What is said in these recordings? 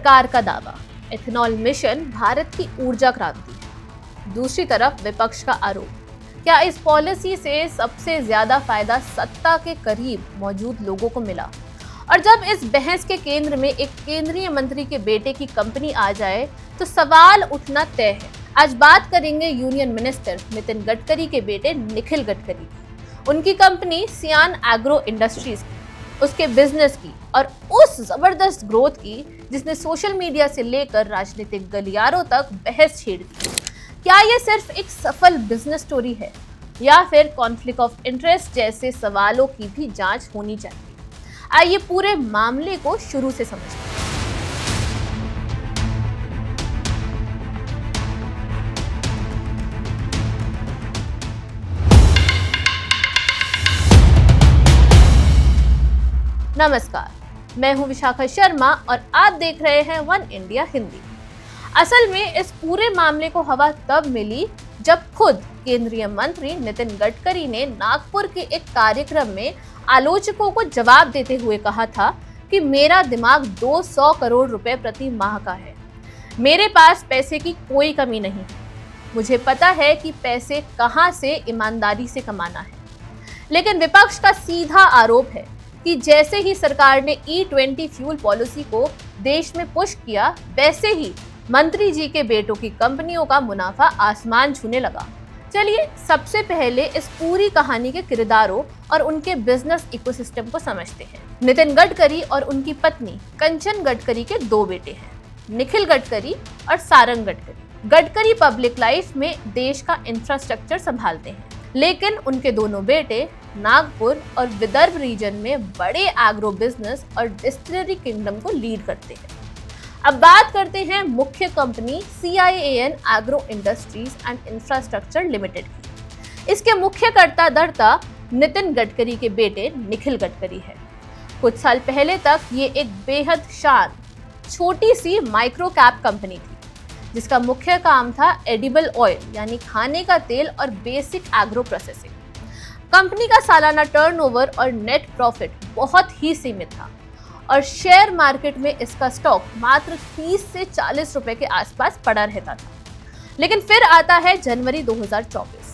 सरकार का दावा, इथेनॉल मिशन भारत की ऊर्जा क्रांति। दूसरी तरफ विपक्ष का आरोप, क्या इस पॉलिसी से सबसे ज्यादा फायदा सत्ता के करीब मौजूद लोगों को मिला? और जब इस बहस के केंद्र में एक केंद्रीय मंत्री के बेटे की कंपनी आ जाए तो सवाल उठना तय है। आज बात करेंगे यूनियन मिनिस्टर नितिन गडकरी के बेटे निखिल गडकरी की, उनकी कंपनी सियान एग्रो इंडस्ट्रीज की, उसके बिजनेस की और उस जबरदस्त ग्रोथ की जिसने सोशल मीडिया से लेकर राजनीतिक गलियारों तक बहस छेड़ दी। क्या ये सिर्फ एक सफल बिजनेस स्टोरी है या फिर कॉन्फ्लिक्ट ऑफ इंटरेस्ट जैसे सवालों की भी जांच होनी चाहिए? आइए पूरे मामले को शुरू से समझते हैं। नमस्कार, मैं हूं विशाखा शर्मा और आप देख रहे हैं वन इंडिया हिंदी। असल में इस पूरे मामले को हवा तब मिली जब खुद केंद्रीय मंत्री नितिन गडकरी ने नागपुर के एक कार्यक्रम में आलोचकों को जवाब देते हुए कहा था कि मेरा दिमाग 200 करोड़ रुपए प्रति माह का है, मेरे पास पैसे की कोई कमी नहीं है, मुझे पता है कि पैसे कहां से ईमानदारी से कमाना है। लेकिन विपक्ष का सीधा आरोप है कि जैसे ही सरकार ने E20 फ्यूल पॉलिसी को देश में पुश किया, वैसे ही मंत्री जी के बेटों की कंपनियों का मुनाफा आसमान छूने लगा। चलिए सबसे पहले इस पूरी कहानी के किरदारों और उनके बिजनेस इकोसिस्टम को समझते हैं। नितिन गडकरी और उनकी पत्नी कंचन गडकरी के दो बेटे हैं, निखिल गडकरी और सारंग गडकरी। गडकरी पब्लिक लाइफ में देश का इंफ्रास्ट्रक्चर संभालते हैं, लेकिन उनके दोनों बेटे नागपुर और विदर्भ रीजन में बड़े एग्रो बिजनेस और डिस्टिलरी किंगडम को लीड करते हैं। अब बात करते हैं मुख्य company CIAN agro industries and infrastructure limited की। इसके मुख्य कर्ता धर्ता नितिन गडकरी के बेटे निखिल गडकरी है। कुछ साल पहले तक ये एक बेहद शांत छोटी सी माइक्रो कैप कंपनी थी, जिसका मुख्य काम था एडिबल ऑयल यानी खाने का तेल और बेसिक एग्रो प्रोसेसिंग। कंपनी का सालाना टर्नओवर और नेट प्रॉफिट बहुत ही सीमित था और शेयर मार्केट में इसका स्टॉक मात्र 30 से 40 रुपए के आसपास पड़ा रहता था। लेकिन फिर आता है जनवरी 2024।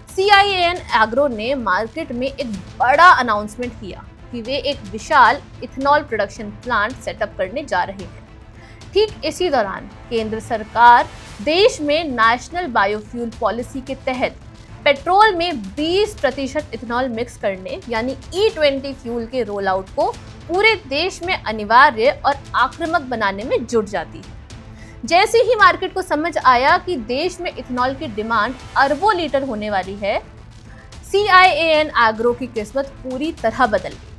CIAN एग्रो ने मार्केट में एक बड़ा अनाउंसमेंट किया कि वे एक विशाल इथेनॉल प्रोडक्शन प्लांट सेटअप करने जा रहे हैं। ठीक इसी दौरान केंद्र सरकार देश में नेशनल बायोफ्यूल पॉलिसी के तहत पेट्रोल में 20% इथेनॉल मिक्स करने यानी E20 फ्यूल के रोल आउट को पूरे देश में अनिवार्य और आक्रामक बनाने में जुट जाती है। जैसे ही मार्केट को समझ आया कि देश में इथेनॉल की डिमांड अरबों लीटर होने वाली है, CIAN एग्रो की किस्मत पूरी तरह बदल गई।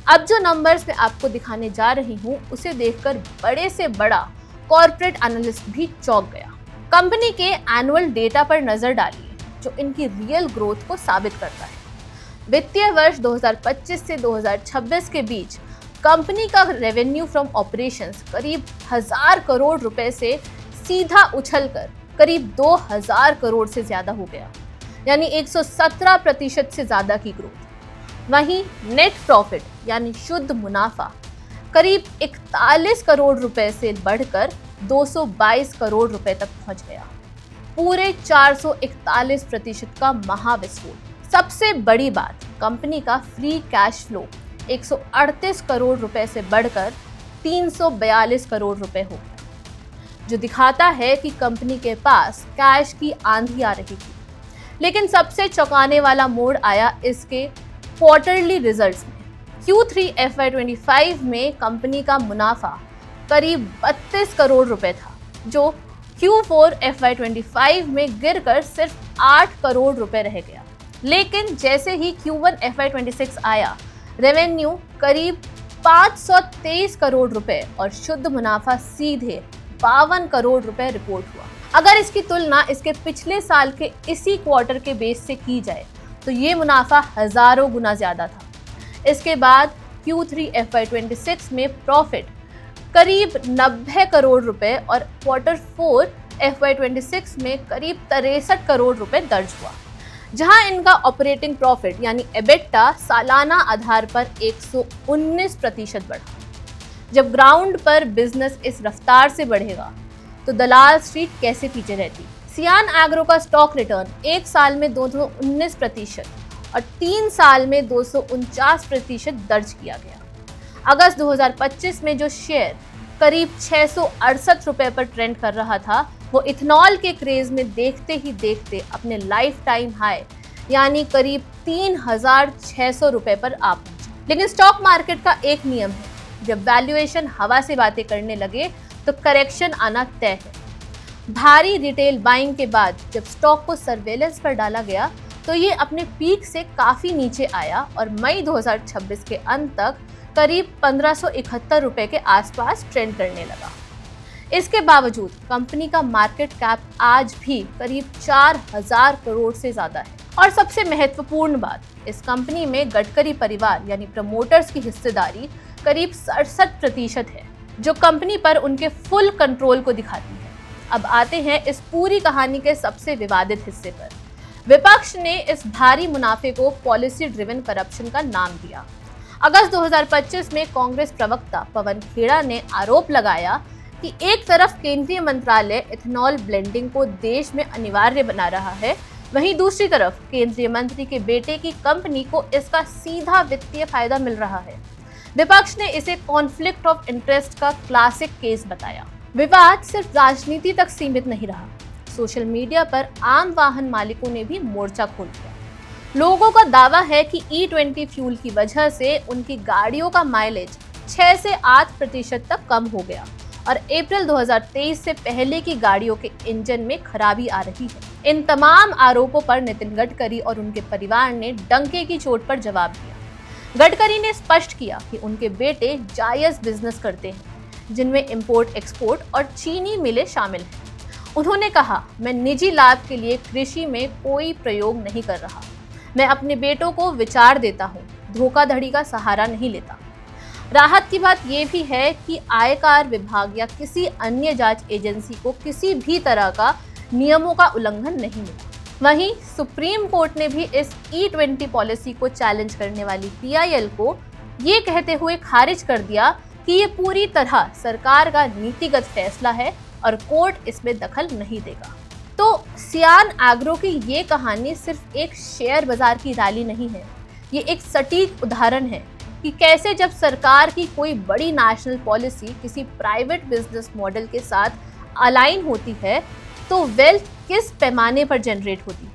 अब जो नंबर्स मैं आपको दिखाने जा रही हूँ, उसे देखकर बड़े से बड़ा कॉर्पोरेट एनालिस्ट भी चौंक गया। कंपनी के एनुअल डेटा पर नजर डालिए जो इनकी रियल ग्रोथ को साबित करता है। वित्तीय वर्ष 2025 से 2026 के बीच कंपनी का रेवेन्यू फ्रॉम ऑपरेशंस करीब 1000 करोड़ रुपए से सीधा उछलकर करीब 2000 करोड़ से ज्यादा हो गया, यानी 117% से ज्यादा की ग्रोथ। वहीं नेट प्रॉफिट यानी शुद्ध मुनाफा करीब 41 करोड़ रुपए से बढ़कर 222 करोड़ रुपए तक पहुंच गया, पूरे 441% का महाविस्फोट। सबसे बड़ी बात, कंपनी का फ्री कैश फ्लो 138 करोड़ रुपए से बढ़कर 342 करोड़ रुपए हो गया, जो दिखाता है कि कंपनी के पास कैश की आंधी आ रही थी। लेकिन सबसे चौंकाने वाला मोड़ आया इसके क्वार्टरली रिजल्ट्स में। Q3 FY25 में कंपनी का मुनाफा करीब 32 करोड़ रुपए था, जो Q4 FY25 में गिरकर सिर्फ 8 करोड़ रुपए रह गया। लेकिन जैसे ही Q1 FY26 आया, रेवेन्यू करीब 523 करोड़ रुपए और शुद्ध मुनाफा सीधे 52 करोड़ रुपए रिपोर्ट हुआ। अगर इसकी तुलना इसके पिछले साल के इसी क्वार्टर के बेस से की जाए तो ये मुनाफा हजारों गुना ज्यादा था। इसके बाद Q3 FY26 में प्रॉफिट करीब 90 करोड़ रुपए और Q4 FY26 में करीब 63 करोड़ रुपए दर्ज हुआ, जहां इनका ऑपरेटिंग प्रॉफिट यानी EBITDA सालाना आधार पर 119% बढ़ा। जब ग्राउंड पर बिजनेस इस रफ्तार से बढ़ेगा तो दलाल स्ट्रीट कैसे पीछे रहती। सियान एग्रो का स्टॉक रिटर्न 1 साल में 219% और 3 साल में 249% दर्ज किया गया। अगस्त 2025 में जो शेयर करीब 668 रुपए पर ट्रेंड कर रहा था, वो इथेनॉल के क्रेज में देखते ही देखते अपने लाइफ टाइम हाई यानी करीब 3600 रुपए पर आ पहुंचा। लेकिन स्टॉक मार्केट का एक नियम है, जब वैल्यूएशन हवा से बातें करने लगे तो करेक्शन आना तय है। भारी रिटेल बाइंग के बाद जब स्टॉक को सर्वेलेंस पर डाला गया तो ये अपने पीक से काफी नीचे आया और मई 2026 के अंत तक करीब 1571 रुपए के आसपास ट्रेंड करने लगा। इसके बावजूद कंपनी का मार्केट कैप आज भी करीब 4000 करोड़ से ज्यादा है। और सबसे महत्वपूर्ण बात, इस कंपनी में गडकरी परिवार यानी प्रमोटर्स की हिस्सेदारी करीब 67% है, जो कंपनी पर उनके फुल कंट्रोल को दिखाती है। अब आते हैं इस पूरी कहानी के सबसे विवादित हिस्से पर। विपक्ष ने इस भारी मुनाफे को पॉलिसी ड्रिवन करप्शन का नाम दिया। अगस्त 2025 में कांग्रेस प्रवक्ता पवन खेड़ा ने आरोप लगाया कि एक तरफ केंद्रीय मंत्रालय इथेनॉल ब्लेंडिंग को देश में अनिवार्य बना रहा है, वहीं दूसरी तरफ केंद्रीय मंत्री के बेटे की कंपनी को इसका सीधा वित्तीय फायदा मिल रहा है। विपक्ष ने इसे कॉन्फ्लिक्ट ऑफ इंटरेस्ट का क्लासिक केस बताया। विवाद सिर्फ राजनीति तक सीमित नहीं रहा, सोशल मीडिया पर आम वाहन मालिकों ने भी मोर्चा खोल दिया। लोगों का दावा है कि E20 फ्यूल की वजह से उनकी गाड़ियों का माइलेज 6 से 8% तक कम हो गया और अप्रैल 2023 से पहले की गाड़ियों के इंजन में खराबी आ रही है। इन तमाम आरोपों पर नितिन गडकरी और उनके परिवार ने डंके की चोट पर जवाब दिया। गडकरी ने स्पष्ट किया कि उनके बेटे जायज बिजनेस करते हैं, जिनमें इंपोर्ट एक्सपोर्ट और चीनी मिलें शामिल हैं। उन्होंने कहा, मैं निजी लाभ के लिए कृषि में कोई प्रयोग नहीं कर रहा। मैं अपने बेटों को विचार देता हूँ, धोखाधड़ी का सहारा नहीं लेता। राहत की बात यह भी है कि आयकर विभाग या किसी अन्य जांच एजेंसी को किसी भी तरह का नियमों का उल्लंघन नहीं मिला। वहीं सुप्रीम कोर्ट ने भी इस E20 पॉलिसी को चैलेंज करने वाली PIL को ये कहते हुए खारिज कर दिया कि ये पूरी तरह सरकार का नीतिगत फैसला है और कोर्ट इसमें दखल नहीं देगा। तो सियान एग्रो की ये कहानी सिर्फ एक शेयर बाजार की रैली नहीं है, ये एक सटीक उदाहरण है कि कैसे जब सरकार की कोई बड़ी नेशनल पॉलिसी किसी प्राइवेट बिजनेस मॉडल के साथ अलाइन होती है तो वेल्थ किस पैमाने पर जनरेट होती है।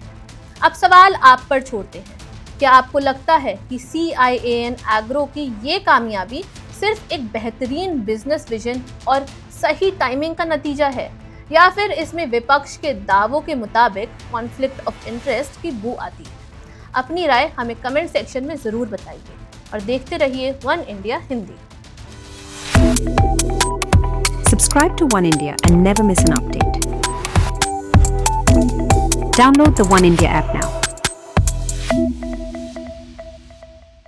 अब सवाल आप पर छोड़ते हैं, क्या आपको लगता है कि CIAN एग्रो की ये कामयाबी सिर्फ एक बेहतरीन बिजनेस विजन और सही टाइमिंग का नतीजा है, या फिर इसमें विपक्ष के दावों के मुताबिक कॉन्फ्लिक्ट ऑफ इंटरेस्ट की बू आती है? अपनी राय हमें कमेंट सेक्शन में जरूर बताइए और देखते रहिए one India Hindi. Subscribe to One India and never miss an update. Download the One India app now.